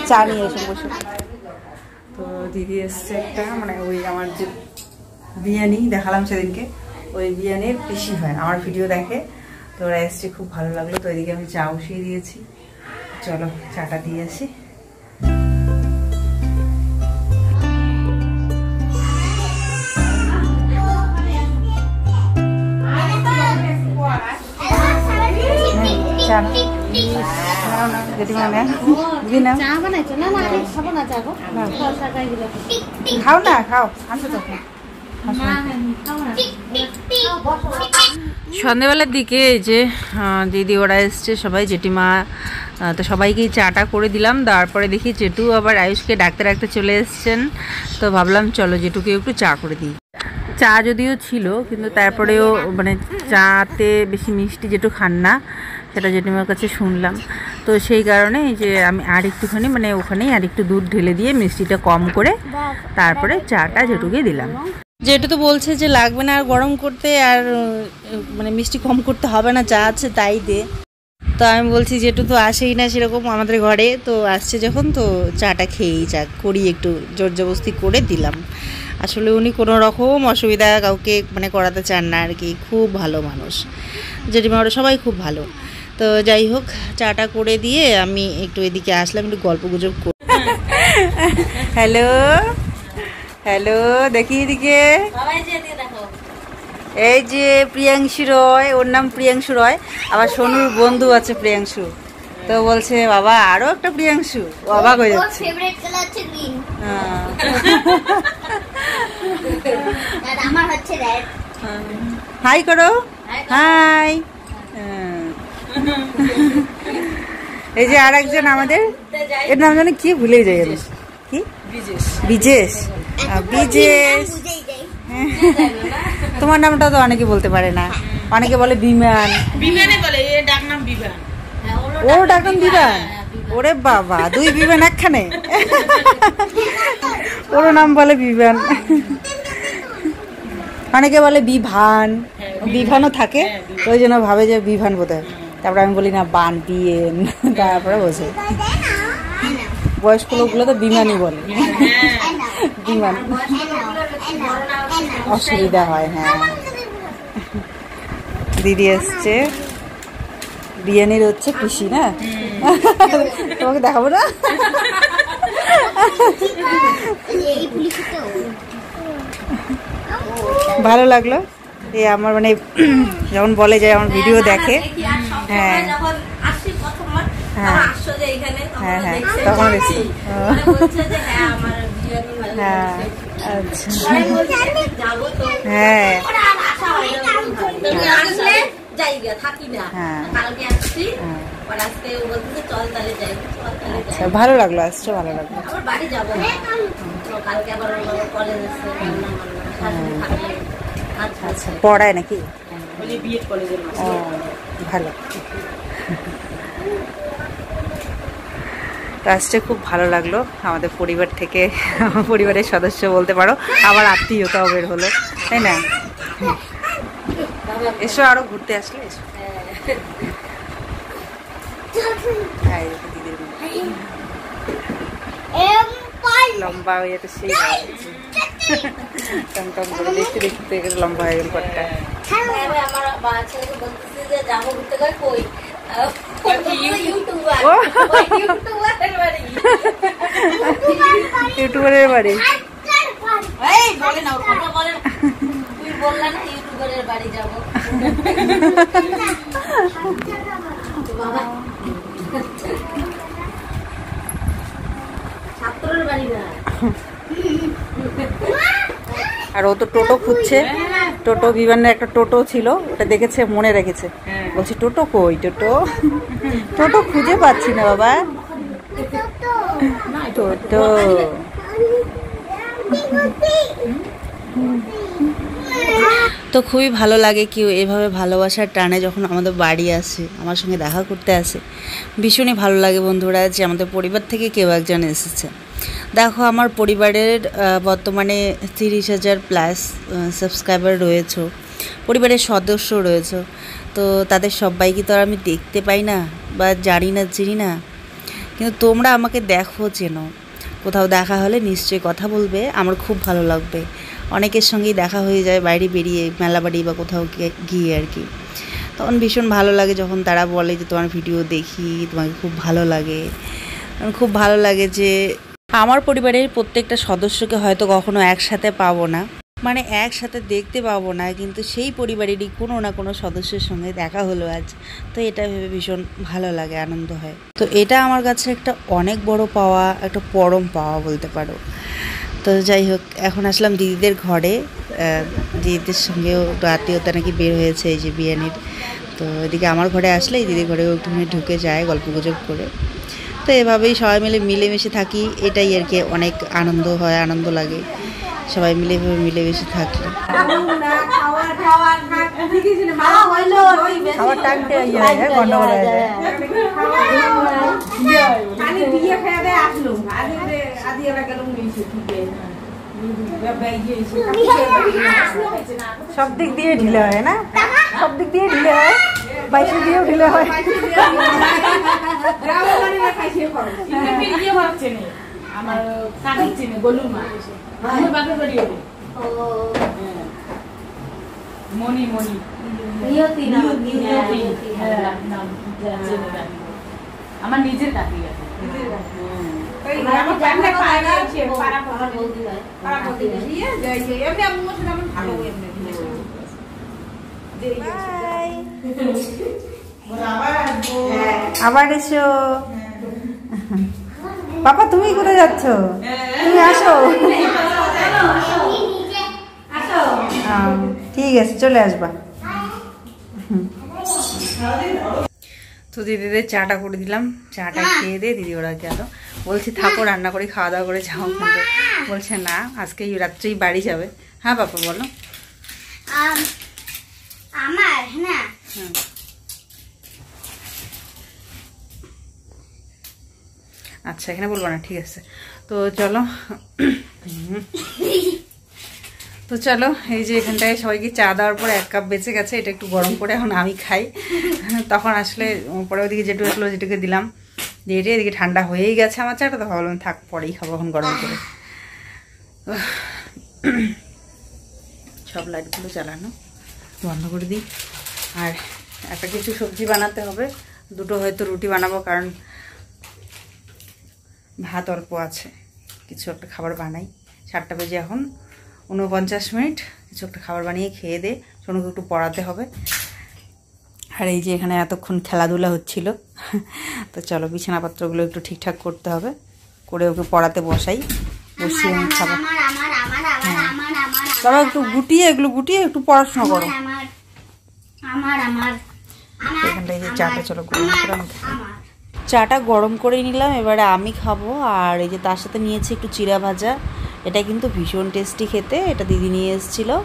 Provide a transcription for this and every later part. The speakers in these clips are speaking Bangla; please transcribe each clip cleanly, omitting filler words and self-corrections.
চা নিয়ে এসে বসে। তো দিদি এসছে একটা, মানে ওই আমার যে বিরিয়ানি দেখালাম সেদিনকে, ওই বিরিয়ানির পিসি হয়, আমার ভিডিও দেখে। তো ওরা এসছে, খুব ভালো লাগলো। তো এদিকে আমি চা বসিয়ে দিয়েছি, চলো চাটা দিয়ে আসি। খাও না, খাও। সন্ধ্যেবেলার দিকে এই যে দিদি ওরা এসছে সবাই, জেঠিমা, তো সবাইকেই চাটা করে দিলাম। তারপরে দেখি জেঠু আবার আয়ুষকে ডাকতে ডাকতে চলে এসছেন। তো ভাবলাম চলো জেঠুকে একটু চা করে দিই। চা যদিও ছিল, কিন্তু তারপরেও মানে চাতে বেশি মিষ্টি জেঠু খান না, সেটা জেঠিমার কাছে শুনলাম। তো সেই কারণে এই যে আমি আর একটুখানি মানে ওখানেই আর একটু দুধ ঢেলে দিয়ে মিষ্টিটা কম করে তারপরে চাটা জেঠুকে দিলাম। জেঠু তো বলছে যে লাগবে না আর গরম করতে, আর মানে মিষ্টি কম করতে হবে না, যা আছে তাই দে। তো আমি বলছি জেঠু তো আসেই না সেরকম আমাদের ঘরে, তো আসছে যখন তো চাটা খেয়েই চা করি, একটু জোর জবস্তি করে দিলাম। আসলে উনি কোনো রকম অসুবিধা কাউকে মানে করাতে চান না আর কি, খুব ভালো মানুষ। জেঠিমা ওরা সবাই খুব ভালো। তো যাই হোক, চাটা করে দিয়ে আমি একটু এদিকে আসলাম, একটু গল্প গুজব করি। হ্যালো হ্যালো, দেখি এদিকে। এই যে প্রিয়াংশু রয়, ওর নাম প্রিয়াংশু রয়, আবার সোনুর বন্ধু আছে প্রিয়াংশু। তো বলছে বাবা আরো একটা প্রিয়াংশু, অবাক হয়ে যাচ্ছে। হাই করো, হাই। এই যে আর একজন আমাদের, এর নাম জানি কি, ভুলে যাই আমি, কি বিজেশ। বিজেশ, তোমার নামটা তো অনেকে বলতে পারে না, অনেকে বলে বিমান, ও ডাকনাম বিমান। ওরে বাবা, দুই বিমান একখানে, ওর নাম বলে বিমান। অনেকে বলে বিভান, বিভানও থাকে, ওই জন্য ভাবে যে বিভান বোধহয়। তারপরে আমি বলি না বান, বিয়েন, তারপরে বোঝে। বয়স্ক লোকগুলো তো বিমানই বলে, বিমান। অসুবিধা হয়। হ্যাঁ, দিদি এসছে, বিরিয়ানির হচ্ছে পিসি না, তোমাকে দেখাবো না। ভালো লাগলো। এই আমার মানে যখন বলে যায় আমার ভিডিও দেখে, হ্যাঁ হ্যাঁ হ্যাঁ হ্যাঁ, তখন দেখছি। হ্যাঁ আচ্ছা, হ্যাঁ আচ্ছা, ভালো লাগলো, আসছো ভালো লাগলো। আচ্ছা, পড়ায় নাকি? ও ভালো। তো আসছে, খুব ভালো লাগলো। আমাদের পরিবার থেকে, পরিবারের সদস্য বলতে পারো, আবার আত্মীয়তাও বের হলো, তাই না? এসো আরো ঘুরতে আসলে এসো। লম্বা হয়ে যেতে সেই টমটম করে দেখতে দেখতে লম্বা হয়ে গেল পরটা। ইউটিউবারের বাড়ি, আর ও তো টোটো খুঁজছে। টোটো, বিমানের একটা টোটো ছিল, ওটা দেখেছে, মনে রেখেছে। বলছি টোটো কই, টোটো টোটো খুঁজে পাচ্ছি না বাবা, টোটো। তো খুবই ভালো লাগে কেউ এভাবে ভালোবাসার টানে যখন আমাদের বাড়ি আসে, আমার সঙ্গে দেখা করতে আসে, ভীষণই ভালো লাগে বন্ধুরা, যে আমাদের পরিবার থেকে কেউ একজন এসেছে। দেখো আমার পরিবারের বর্তমানে 30,000 প্লাস সাবস্ক্রাইবার রয়েছে, পরিবারের সদস্য রয়েছে। তো তাদের সবাইকে তো আর আমি দেখতে পাই না বা জানি না চিনি না, কিন্তু তোমরা আমাকে দেখো, চেনো। কোথাও দেখা হলে নিশ্চয়ই কথা বলবে, আমার খুব ভালো লাগবে। অনেকের সঙ্গেই দেখা হয়ে যায় বাইরে বেরিয়ে, মেলাবাড়ি বা কোথাও গিয়ে আর কি। তখন ভীষণ ভালো লাগে যখন তারা বলে যে তোমার ভিডিও দেখি, তোমাকে খুব ভালো লাগে। খুব ভালো লাগে যে আমার পরিবারের প্রত্যেকটা সদস্যকে হয়তো কখনো একসাথে পাবো না, মানে একসাথে দেখতে পাবো না, কিন্তু সেই পরিবারেরই কোনো না কোনো সদস্যের সঙ্গে দেখা হলো আজ। তো এটা ভেবে ভীষণ ভালো লাগে, আনন্দ হয়। তো এটা আমার কাছে একটা অনেক বড় পাওয়া, একটা পরম পাওয়া বলতে পারো। তো যাই হোক, এখন আসলাম দিদিদের ঘরে। দিদিদের সঙ্গেও আত্মীয়তা নাকি বের হয়েছে এই যে বিয়ানির। তো এদিকে আমার ঘরে আসলে এই দিদির ঘরেও একটুখানি ঢুকে যায় গল্প গুজব করে। তো এভাবেই সবাই মিলে মিলেমিশে থাকি, এটাই আর কি অনেক আনন্দ হয়, আনন্দ লাগে সবাই মিলে মিলেমিশে থাকলে। সব দিক দিয়ে ঢিলে হয় না, সব দিক দিয়ে ঢিলে হয়, বাইশে দিয়েও ঢিলে হয়। আমার কাকি চিনে গলুর মা, আমার বাপের বাড়ি হবে মনি মনি আমার নিজের কাকি আছে। আবার এসো বাবা, তুমি কোথায় যাচ্ছ? তুমি আসো। ঠিক আছে, চলে আসবা। তো দিদিদের চাটা করে দিলাম, চাটা খেয়ে দিয়ে দিদি ওরা গেল। বলছি থাকো, রান্না করে খাওয়া দাওয়া করে যাও, কিন্তু বলছে না আজকে রাত্রেই বাড়ি যাবে। হ্যাঁ বাবা বলো। আমার না আচ্ছা এখানে বলবো না, ঠিক আছে। তো চলো তো চলো, এই যে এখানটায় সবাইকে চা দেওয়ার পরে 1 কাপ বেঁচে গেছে, এটা একটু গরম করে এখন আমি খাই। তখন আসলে পরে ওদিকে যেটু আসলো যেটুকে দিলাম, দিয়ে এদিকে ঠান্ডা হয়েই গেছে আমার চাটা। তো ভাবলাম থাক, পরেই খাবো এখন গরম করে। সব লাইটগুলো জ্বালানো বন্ধ করে দিই। আর একটা কিছু সবজি বানাতে হবে, দুটো হয়তো রুটি বানাবো, কারণ ভাত অল্প আছে। কিছু একটা খাবার বানাই, 7টা বেজে এখন 49 মিনিট। কিছু একটা খাবার বানিয়ে খেয়ে দে, সোনুকে একটু পড়াতে হবে। আর এই যে এখানে এতক্ষণ খেলাধুলা হচ্ছিল। তো চলো বিছানাপত্রগুলো একটু ঠিকঠাক করতে হবে, করে ওকে পড়াতে বসাই। বসিয়ে আমি খাবার বাবা একটু গুটিয়ে, এগুলো গুটিয়ে একটু পড়াশোনা করো। এখানটায় যে চাটা চলো গরম করে আমি খাই। চাটা গরম করে নিলাম, এবারে আমি খাবো। আর এই যে তার সাথে নিয়েছি একটু চিড়া ভাজা, এটা কিন্তু ভীষণ টেস্টি খেতে, এটা দিদি নিয়ে এসেছিলো।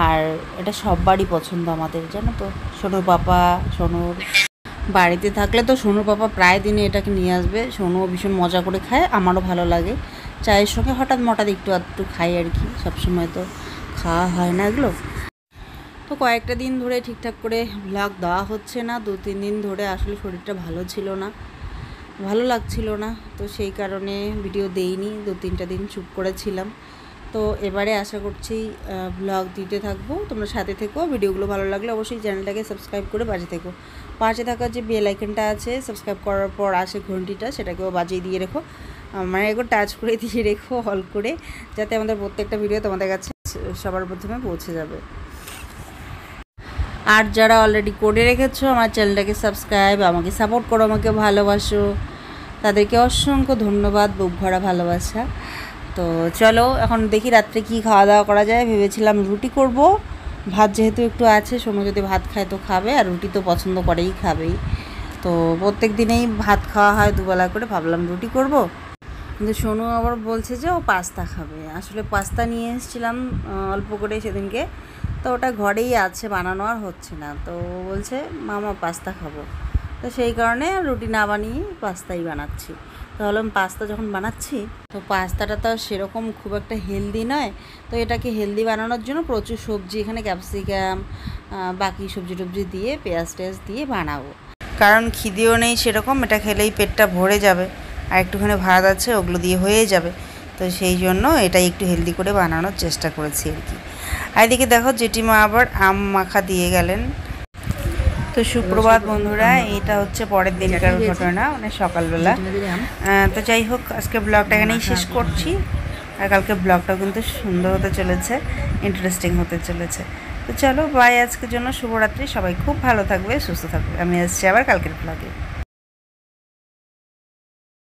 আর এটা সববারই পছন্দ আমাদের, জানো তো। সোনুর পাপা, সোনুর বাড়িতে থাকলে তো সোনুর পাপা প্রায় দিনে এটাকে নিয়ে আসবে। সোনুও ভীষণ মজা করে খায়, আমারও ভালো লাগে। চায়ের সঙ্গে হঠাৎ মঠাৎ একটু আধটু খাই আর কি, সবসময় তো খাওয়া হয় না এগুলো। তো কয়েকটা দিন ধরে ঠিকঠাক করে ব্লগ দেওয়া হচ্ছে না, 2-3 দিন ধরে আসলে শরীরটা ভালো ছিল না, ভালো লাগছিল না। তো সেই কারণে ভিডিও দেইনি, 2-3টা দিন চুপ করেছিলাম। তো এবারে আশা করছি ব্লগ দিতে থাকবো, তোমরা সাথে থেকো। ভিডিওগুলো ভালো লাগলে অবশ্যই চ্যানেলটাকে সাবস্ক্রাইব করে পাশে থেকো। পাশে থাকা যে বেল আইকনটা আছে, সাবস্ক্রাইব করার পর আসে ঘন্টিটা, সেটাকেও বাজিয়ে দিয়ে রেখো, মানে একটু টাচ করে দিয়ে রেখো অল করে, যাতে আমাদের প্রত্যেকটা ভিডিও তোমাদের কাছে সবার প্রথমে পৌঁছে যাবে। আর যারা অলরেডি করে রেখেছো আমার চ্যানেলটাকে সাবস্ক্রাইব, আমাকে সাপোর্ট করো, আমাকে ভালোবাসো, তাদেরকে অসংখ্য ধন্যবাদ, বুক ভরা ভালোবাসা। তো চলো এখন দেখি রাত্রে কি খাওয়া দাওয়া করা যায়। ভেবেছিলাম রুটি করব, ভাত যেহেতু একটু আছে, সোনু যদি ভাত খায় তো খাবে, আর রুটি তো পছন্দ করেই, খাবেই। তো প্রত্যেক দিনেই ভাত খাওয়া হয় দুবেলা করে, ভাবলাম রুটি করব। কিন্তু সোনু আবার বলছে যে ও পাস্তা খাবে। আসলে পাস্তা নিয়ে এসেছিলাম অল্প করে সেদিনকে, তো ওটা ঘরেই আছে, বানানো আর হচ্ছে না। তো বলছে মামা পাস্তা খাবো, তো সেই কারণে রুটি না বানিয়ে পাস্তাই বানাচ্ছি। তাহলে পাস্তা যখন বানাচ্ছি, তো পাস্তাটা তো সেরকম খুব একটা হেলদি নয়, তো এটাকে হেলদি বানানোর জন্য প্রচুর সবজি, এখানে ক্যাপসিকাম বাকি সবজি টবজি দিয়ে পেঁয়াজ টেয়াজ দিয়ে বানাবো। কারণ খিদেও নেই সেরকম, এটা খেলেই পেটটা ভরে যাবে, আর একটুখানি ভাত আছে ওগুলো দিয়ে হয়ে যাবে। তো সেই জন্য এটাই একটু হেলদি করে বানানোর চেষ্টা করেছি আর কি। আর এদিকে দেখো জেঠিমা আবার আম মাখা দিয়ে গেলেন। তো সুপ্রভাত বন্ধুরা, এটা হচ্ছে পরের দিনকার ঘটনা, মানে সকালবেলা। তো যাই হোক, আজকে ব্লগটা এখানেই শেষ করছি। আর কালকে ব্লগটাও কিন্তু সুন্দর হতে চলেছে, ইন্টারেস্টিং হতে চলেছে। তো চলো বাই, আজকের জন্য শুভরাত্রি। সবাই খুব ভালো থাকবে, সুস্থ থাকবে। আমি আসছি আবার কালকের ব্লগে।